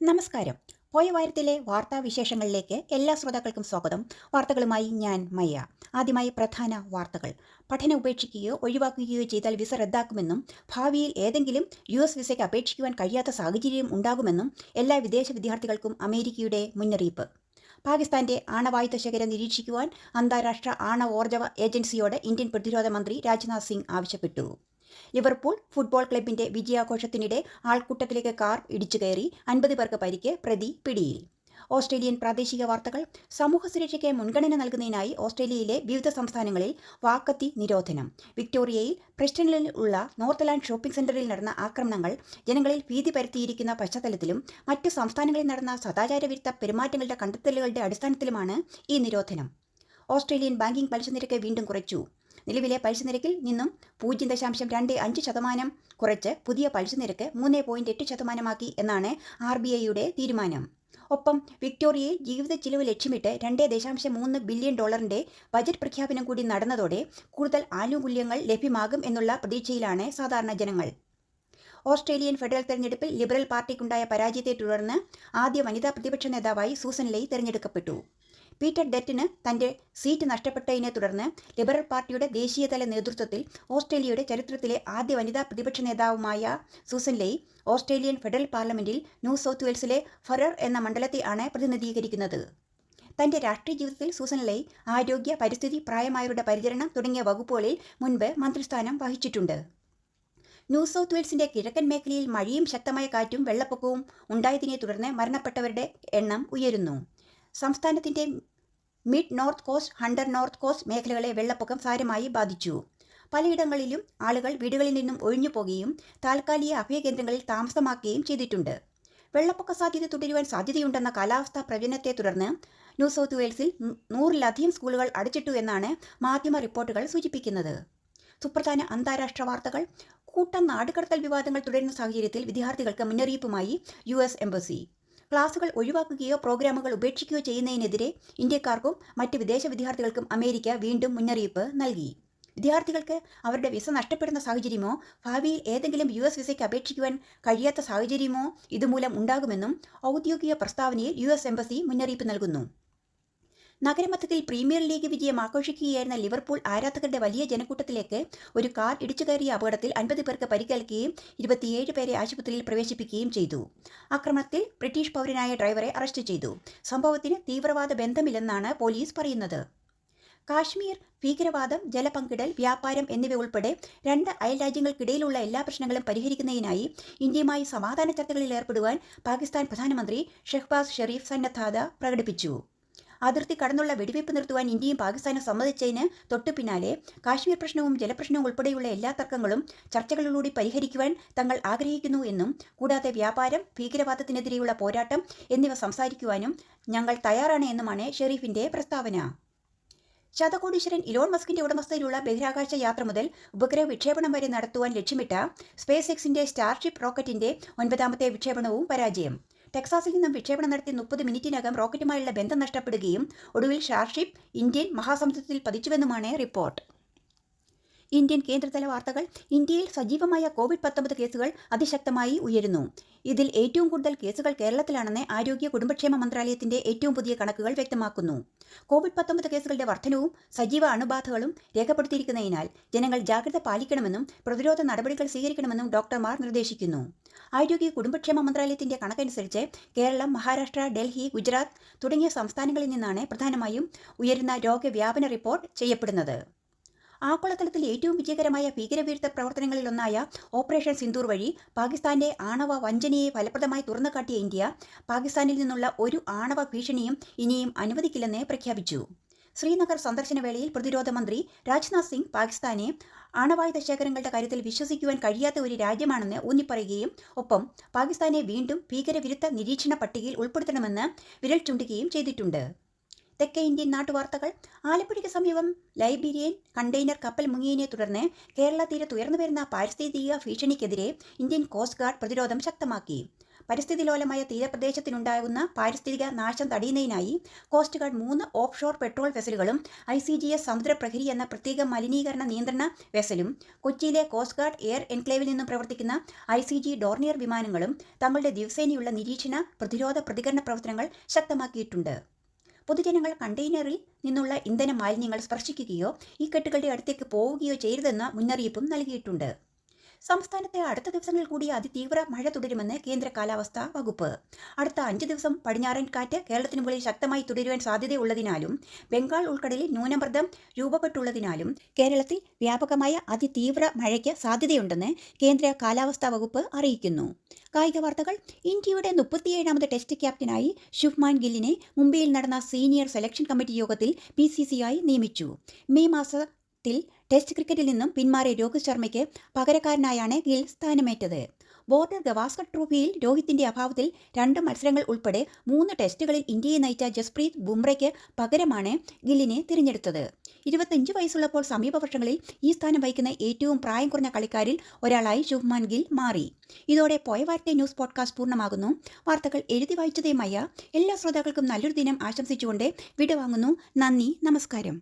നമസ്കാരം. പോയ വാരത്തിലെ വാർത്താവിശേഷങ്ങളിലേക്ക് എല്ലാ ശ്രോതാക്കൾക്കും സ്വാഗതം. വാർത്തകളുമായി ഞാൻ മയ്യ. ആദ്യമായി പ്രധാന വാർത്തകൾ. പഠനം ഉപേക്ഷിക്കുകയോ ഒഴിവാക്കുകയോ ചെയ്താൽ വിസ റദ്ദാക്കുമെന്നും ഭാവിയിൽ ഏതെങ്കിലും US വിസയ്ക്ക് അപേക്ഷിക്കുവാൻ കഴിയാത്ത സാഹചര്യം ഉണ്ടാകുമെന്നും എല്ലാ വിദേശ വിദ്യാർത്ഥികൾക്കും അമേരിക്കയുടെ മുന്നറിയിപ്പ്. പാകിസ്ഥാന്റെ ആണവായുധ ശേഖരം നിരീക്ഷിക്കുവാൻ അന്താരാഷ്ട്ര ആണവോർജ്ജ ഏജൻസിയോട് ഇന്ത്യൻ പ്രതിരോധ മന്ത്രി രാജ്നാഥ് സിംഗ് ആവശ്യപ്പെട്ടു. ലിവർപൂൾ ഫുട്ബോൾ ക്ലബിന്റെ വിജയാഘോഷത്തിനിടെ ആൾക്കൂട്ടത്തിലേക്ക് കാർ ഇടിച്ചുകയറി 50 പേർക്ക് പരിക്ക്, പ്രതി പിടിയിൽ. ഓസ്ട്രേലിയൻ പ്രാദേശിക വാർത്തകൾ. സമൂഹ സുരക്ഷയ്ക്ക് മുൻഗണന നൽകുന്നതിനായി ഓസ്ട്രേലിയയിലെ വിവിധ സംസ്ഥാനങ്ങളിൽ വാക്കത്തി നിരോധനം. വിക്ടോറിയയിൽ പ്രെസ്റ്റണിൽ ഉള്ള നോർത്ത് ഷോപ്പിംഗ് സെന്ററിൽ നടന്ന ആക്രമണങ്ങൾ ജനങ്ങളിൽ ഭീതി പരത്തിയിരിക്കുന്ന പശ്ചാത്തലത്തിലും മറ്റു സംസ്ഥാനങ്ങളിൽ നടന്ന സദാചാരവിരുദ്ധ പെരുമാറ്റങ്ങളുടെ കണ്ടെത്തലുകളുടെ അടിസ്ഥാനത്തിലുമാണ് ഈ നിരോധനം. ഓസ്ട്രേലിയൻ ബാങ്കിംഗ് പലിശ നിരക്ക് വീണ്ടും കുറച്ചു. നിലവിലെ പലിശ നിരക്കിൽ നിന്നും 0.25% കുറച്ച് പുതിയ പലിശ നിരക്ക് 3.8% എന്നാണ് RBIയുടെ തീരുമാനം. ഒപ്പം വിക്ടോറിയയിൽ ജീവിത ചിലവ് ലക്ഷ്യമിട്ട് $2.3 ബില്യൺ ബജറ്റ് പ്രഖ്യാപനം കൂടി നടന്നതോടെ കൂടുതൽ ആനുകൂല്യങ്ങൾ ലഭ്യമാകും എന്നുള്ള പ്രതീക്ഷയിലാണ് സാധാരണ ജനങ്ങൾ. ഓസ്ട്രേലിയൻ ഫെഡറൽ തെരഞ്ഞെടുപ്പിൽ ലിബറൽ പാർട്ടിക്കുണ്ടായ പരാജയത്തെ തുടർന്ന് ആദ്യ വനിതാ പ്രതിപക്ഷ നേതാവായി സൂസൻ ലെയ് തെരഞ്ഞെടുക്കപ്പെട്ടു. പീറ്റർ ഡറ്റന് തന്റെ സീറ്റ് നഷ്ടപ്പെട്ടതിനെ തുടർന്ന് ലിബറൽ പാർട്ടിയുടെ ദേശീയതല നേതൃത്വത്തിൽ ഓസ്ട്രേലിയയുടെ ചരിത്രത്തിലെ ആദ്യ വനിതാ പ്രതിപക്ഷ നേതാവുമായ സൂസൻ ലെയ് ഓസ്ട്രേലിയൻ ഫെഡറൽ പാർലമെന്റിൽ ന്യൂ സൗത്ത് വെയിൽസിലെ ഫറർ എന്ന മണ്ഡലത്തെ ആണ് പ്രതിനിധീകരിക്കുന്നത്. തന്റെ രാഷ്ട്രീയ ജീവിതത്തിൽ സൂസൻ ലെയ് ആരോഗ്യ, പരിസ്ഥിതി, പ്രായമായവരുടെ പരിചരണം തുടങ്ങിയ വകുപ്പുകളിൽ മുൻപ് മന്ത്രിസ്ഥാനം വഹിച്ചിട്ടുണ്ട്. ന്യൂ സൗത്ത് വെയിൽസിന്റെ കിഴക്കൻ മേഖലയിൽ മഴയും ശക്തമായ കാറ്റും വെള്ളപ്പൊക്കവും ഉണ്ടായതിനെ തുടർന്ന് മരണപ്പെട്ടവരുടെ എണ്ണം ഉയരുന്നു. സംസ്ഥാനത്തിന്റെ mid north cost, Hunter north cost മേഖലകളെ വെള്ളപ്പൊക്കം സാരമായി ബാധിച്ചു. പലയിടങ്ങളിലും ആളുകൾ വീടുകളിൽ നിന്നും ഒഴിഞ്ഞു പോകുകയും താൽക്കാലിക അഭയകേന്ദ്രങ്ങളിൽ താമസമാക്കുകയും ചെയ്തിട്ടുണ്ട്. വെള്ളപ്പൊക്ക സാധ്യത തുടരുവാൻ സാധ്യതയുണ്ടെന്ന കാലാവസ്ഥാ പ്രവചനത്തെ തുടർന്ന് ന്യൂ സൗത്ത് വെയിൽസിൽ 100-ലധികം സ്കൂളുകൾ അടച്ചിട്ടു എന്നാണ് മാധ്യമ റിപ്പോർട്ടുകൾ സൂചിപ്പിക്കുന്നത്. സുപ്രധാന അന്താരാഷ്ട്ര വാർത്തകൾ. കൂട്ടം നാടുകടത്തൽ വിവാദങ്ങൾ തുടരുന്ന സാഹചര്യത്തിൽ വിദ്യാർത്ഥികൾക്ക് മുന്നറിയിപ്പുമായി US എംബസി. ക്ലാസുകൾ ഒഴിവാക്കുകയോ പ്രോഗ്രാമുകൾ ഉപേക്ഷിക്കുകയോ ചെയ്യുന്നതിനെതിരെ ഇന്ത്യക്കാർക്കും മറ്റ് വിദേശ വിദ്യാർത്ഥികൾക്കും അമേരിക്ക വീണ്ടും മുന്നറിയിപ്പ് നൽകി. വിദ്യാർത്ഥികൾക്ക് അവരുടെ വിസ നഷ്ടപ്പെടുന്ന സാഹചര്യമോ ഭാവിയിൽ ഏതെങ്കിലും US വിസയ്ക്ക് അപേക്ഷിക്കുവാൻ കഴിയാത്ത സാഹചര്യമോ ഇതുമൂലം ഉണ്ടാകുമെന്നും ഔദ്യോഗിക പ്രസ്താവനയിൽ US എംബസി മുന്നറിയിപ്പ് നൽകുന്നു. നഗരമധ്യത്തിൽ പ്രീമിയർ ലീഗ് വിജയം ആഘോഷിക്കുകയായിരുന്ന ലിവർപൂൾ ആരാധകരുടെ വലിയ ജനക്കൂട്ടത്തിലേക്ക് ഒരു കാർ ഇടിച്ചുകയറിയ അപകടത്തിൽ 50 പേർക്ക് പരിക്കേൽക്കുകയും 27 പേരെ ആശുപത്രിയിൽ പ്രവേശിപ്പിക്കുകയും ചെയ്തു. ആക്രമണത്തിൽ ബ്രിട്ടീഷ് പൗരനായ ഡ്രൈവറെ അറസ്റ്റ് ചെയ്തു. സംഭവത്തിന് തീവ്രവാദ ബന്ധമില്ലെന്നാണ് പോലീസ് പറയുന്നത്. കാശ്മീർ ഭീകരവാദം, ജലപങ്കിടൽ, വ്യാപാരം എന്നിവ ഉൾപ്പെടെ 2 അയൽരാജ്യങ്ങൾക്കിടയിലുള്ള എല്ലാ പ്രശ്നങ്ങളും പരിഹരിക്കുന്നതിനായി ഇന്ത്യയുമായി സമാധാന ചർച്ചകളിൽ ഏർപ്പെടുവാൻ പാകിസ്ഥാൻ പ്രധാനമന്ത്രി ഷെഹ്ബാസ് ഷെരീഫ് സന്നദ്ധത പ്രകടിപ്പിച്ചു. അതിർത്തി കടന്നുള്ള വെടിവയ്പ് നിർത്തുവാൻ ഇന്ത്യയും പാകിസ്ഥാനും സമ്മതിച്ചതിന് തൊട്ടു പിന്നാലെ കാശ്മീർ പ്രശ്നവും ജലപ്രശ്നവും ഉൾപ്പെടെയുള്ള എല്ലാ തർക്കങ്ങളും ചർച്ചകളിലൂടെ പരിഹരിക്കുവാൻ തങ്ങൾ ആഗ്രഹിക്കുന്നു എന്നും കൂടാതെ വ്യാപാരം, ഭീകരവാദത്തിനെതിരെയുള്ള പോരാട്ടം എന്നിവ സംസാരിക്കുവാനും ഞങ്ങൾ തയ്യാറാണ് എന്നുമാണ് ഷെരീഫിന്റെ പ്രസ്താവന. ശതകോടീശ്വരൻ ഇലോൺ മസ്കിന്റെ ഉടമസ്ഥതയിലുള്ള ബഹിരാകാശ യാത്ര മുതൽ ഉപഗ്രഹ വിക്ഷേപണം വരെ നടത്തുവാൻ ലക്ഷ്യമിട്ട സ്പേസ് എക്സിന്റെ സ്റ്റാർഷിപ്പ് റോക്കറ്റിന്റെ 9ാമത്തെ വിക്ഷേപണവും പരാജയം. ടെക്സാസിൽ നിന്നും വിക്ഷേപണം നടത്തി 30 മിനിറ്റിനകം റോക്കറ്റുമായുള്ള ബന്ധം നഷ്ടപ്പെടുകയും ഒടുവിൽ സ്റ്റാർഷിപ്പ് ഇന്ത്യൻ മഹാസമുദ്രത്തിൽ പതിച്ചുവെന്നുമാണ് റിപ്പോർട്ട്. ഇന്ത്യൻ കേന്ദ്രതല വാർത്തകൾ. ഇന്ത്യയിൽ സജീവമായ COVID-19 കേസുകൾ അതിശക്തമായി ഉയരുന്നു. ഇതിൽ ഏറ്റവും കൂടുതൽ കേസുകൾ കേരളത്തിലാണെന്ന് ആരോഗ്യ കുടുംബക്ഷേമ മന്ത്രാലയത്തിന്റെ ഏറ്റവും പുതിയ കണക്കുകൾ വ്യക്തമാക്കുന്നു. COVID-19 കേസുകളുടെ വർധനവും സജീവ അണുബാധകളും രേഖപ്പെടുത്തിയിരിക്കുന്നതിനാൽ ജനങ്ങൾ ജാഗ്രത പാലിക്കണമെന്നും പ്രതിരോധ നടപടികൾ സ്വീകരിക്കണമെന്നും ഡോക്ടർമാർ നിർദ്ദേശിക്കുന്നു. ആരോഗ്യ കുടുംബക്ഷേമ മന്ത്രാലയത്തിന്റെ കണക്കനുസരിച്ച് കേരളം, മഹാരാഷ്ട്ര, ഡൽഹി, ഗുജറാത്ത് തുടങ്ങിയ സംസ്ഥാനങ്ങളിൽ നിന്നാണ് പ്രധാനമായും ഉയരുന്ന രോഗവ്യാപന റിപ്പോർട്ട് ചെയ്യപ്പെടുന്നത്. ആഗോളതലത്തിൽ ഏറ്റവും വിജയകരമായ ഭീകരവിരുദ്ധ പ്രവർത്തനങ്ങളിലൊന്നായ ഓപ്പറേഷൻ സിന്ദൂർ വഴി പാകിസ്ഥാന്റെ ആണവ വഞ്ചനയെ ഫലപ്രദമായി തുറന്നുകാട്ടിയ ഇന്ത്യ പാകിസ്ഥാനിൽ നിന്നുള്ള ഒരു ആണവ ഭീഷണിയും ഇനിയും അനുവദിക്കില്ലെന്ന് പ്രഖ്യാപിച്ചു. ശ്രീനഗർ സന്ദർശന വേളയിൽ പ്രതിരോധ മന്ത്രി രാജ്നാഥ് സിംഗ് പാകിസ്ഥാനെ ആണവായുധ ശേഖരങ്ങളുടെ കാര്യത്തിൽ വിശ്വസിക്കുവാൻ കഴിയാത്ത ഒരു രാജ്യമാണെന്ന് ഊന്നിപ്പറയുകയും ഒപ്പം പാകിസ്ഥാനെ വീണ്ടും ഭീകരവിരുദ്ധ നിരീക്ഷണ പട്ടികയിൽ ഉൾപ്പെടുത്തണമെന്ന് വിരൽ ചൂണ്ടുകയും ചെയ്തിട്ടുണ്ട്. തെക്കേ ഇന്ത്യൻ നാട്ടുവാർത്തകൾ. ആലപ്പുഴയ്ക്ക് സമീപം ലൈബീരിയൻ കണ്ടെയ്നർ കപ്പൽ മുങ്ങിയതിനെ തുടർന്ന് കേരള തീരത്ത് ഉയർന്നുവരുന്ന പാരിസ്ഥിതിക ഭീഷണിക്കെതിരെ ഇന്ത്യൻ കോസ്റ്റ് ഗാർഡ് പ്രതിരോധം ശക്തമാക്കി. പരിസ്ഥിതിലോലമായ തീരപ്രദേശത്തിനുണ്ടാകുന്ന പാരിസ്ഥിതിക നാശം തടയുന്നതിനായി coast guard 3 of shore petrol വെസലുകളും ICGS Samudraprahari എന്ന പ്രത്യേക മലിനീകരണ നിയന്ത്രണ വെസലും കൊച്ചിയിലെ കോസ്റ്റ് ഗാർഡ് എയർ എൻക്ലേവിൽ നിന്നും പ്രവർത്തിക്കുന്ന ICG ഡോർണിയർ വിമാനങ്ങളും തങ്ങളുടെ ദിവസേനയുള്ള നിരീക്ഷണ പ്രതിരോധ പ്രതികരണ പ്രവർത്തനങ്ങൾ ശക്തമാക്കിയിട്ടുണ്ട്. പൊതുജനങ്ങൾ കണ്ടെയ്നറിൽ നിന്നുള്ള ഇന്ധന മാലിന്യങ്ങൾ സ്പർശിക്കുകയോ ഈ കെട്ടുകളുടെ അടുത്തേക്ക് പോവുകയോ ചെയ്യരുതെന്ന മുന്നറിയിപ്പും നൽകിയിട്ടുണ്ട്. സംസ്ഥാനത്തെ അടുത്ത ദിവസങ്ങളിൽ കൂടി അതിതീവ്ര മഴ തുടരുമെന്ന് കേന്ദ്ര കാലാവസ്ഥാ വകുപ്പ്. അടുത്ത 5 ദിവസം പടിഞ്ഞാറൻ കാറ്റ് കേരളത്തിന് മുകളിൽ ശക്തമായി തുടരുവാൻ സാധ്യതയുള്ളതിനാലും ബംഗാൾ ഉൾക്കടലിൽ ന്യൂനമർദ്ദം രൂപപ്പെട്ടുള്ളതിനാലും കേരളത്തിൽ വ്യാപകമായ അതിതീവ്ര മഴയ്ക്ക് സാധ്യതയുണ്ടെന്ന് കേന്ദ്ര കാലാവസ്ഥാ വകുപ്പ് അറിയിക്കുന്നു. കായിക വാർത്തകൾ. ഇന്ത്യയുടെ 37ാമത് ടെസ്റ്റ് ക്യാപ്റ്റനായി ശുഭ്മാൻ ഗില്ലിനെ മുംബൈയിൽ നടന്ന സീനിയർ സെലക്ഷൻ കമ്മിറ്റി യോഗത്തിൽ BCCI നിയമിച്ചു. മെയ് മാസത്തിൽ ടെസ്റ്റ് ക്രിക്കറ്റിൽ നിന്നും പിന്മാറിയ രോഹിത് ശർമ്മയ്ക്ക് പകരക്കാരനായാണ് ഗിൽ സ്ഥാനമേറ്റത്. ബോർഡർ ഗവാസ്കർ ട്രോഫിയിൽ രോഹിത്തിന്റെ അഭാവത്തിൽ 2 മത്സരങ്ങൾ ഉൾപ്പെടെ 3 ടെസ്റ്റുകളിൽ ഇന്ത്യയെ നയിച്ച ജസ്പ്രീത് ബുംറയ്ക്ക് പകരമാണ് ഗില്ലിനെ തിരഞ്ഞെടുത്തത്. 25 വയസ്സുള്ളപ്പോൾ സമീപ വർഷങ്ങളിൽ ഈ സ്ഥാനം വഹിക്കുന്ന ഏറ്റവും പ്രായം കുറഞ്ഞ കളിക്കാരിൽ ഒരാളായി ശുഭ്മാൻ ഗിൽ മാറി. ഇതോടെ പോയ വാർത്ത ന്യൂസ് പോഡ്കാസ്റ്റ് പൂർണ്ണമാകുന്നു. വാർത്തകൾ എഴുതി വായിച്ചതേ മയ്യ. എല്ലാ ശ്രോതാക്കൾക്കും നല്ലൊരു ദിനം ആശംസിച്ചുകൊണ്ട് വിടവാങ്ങുന്നു. നന്ദി, നമസ്കാരം.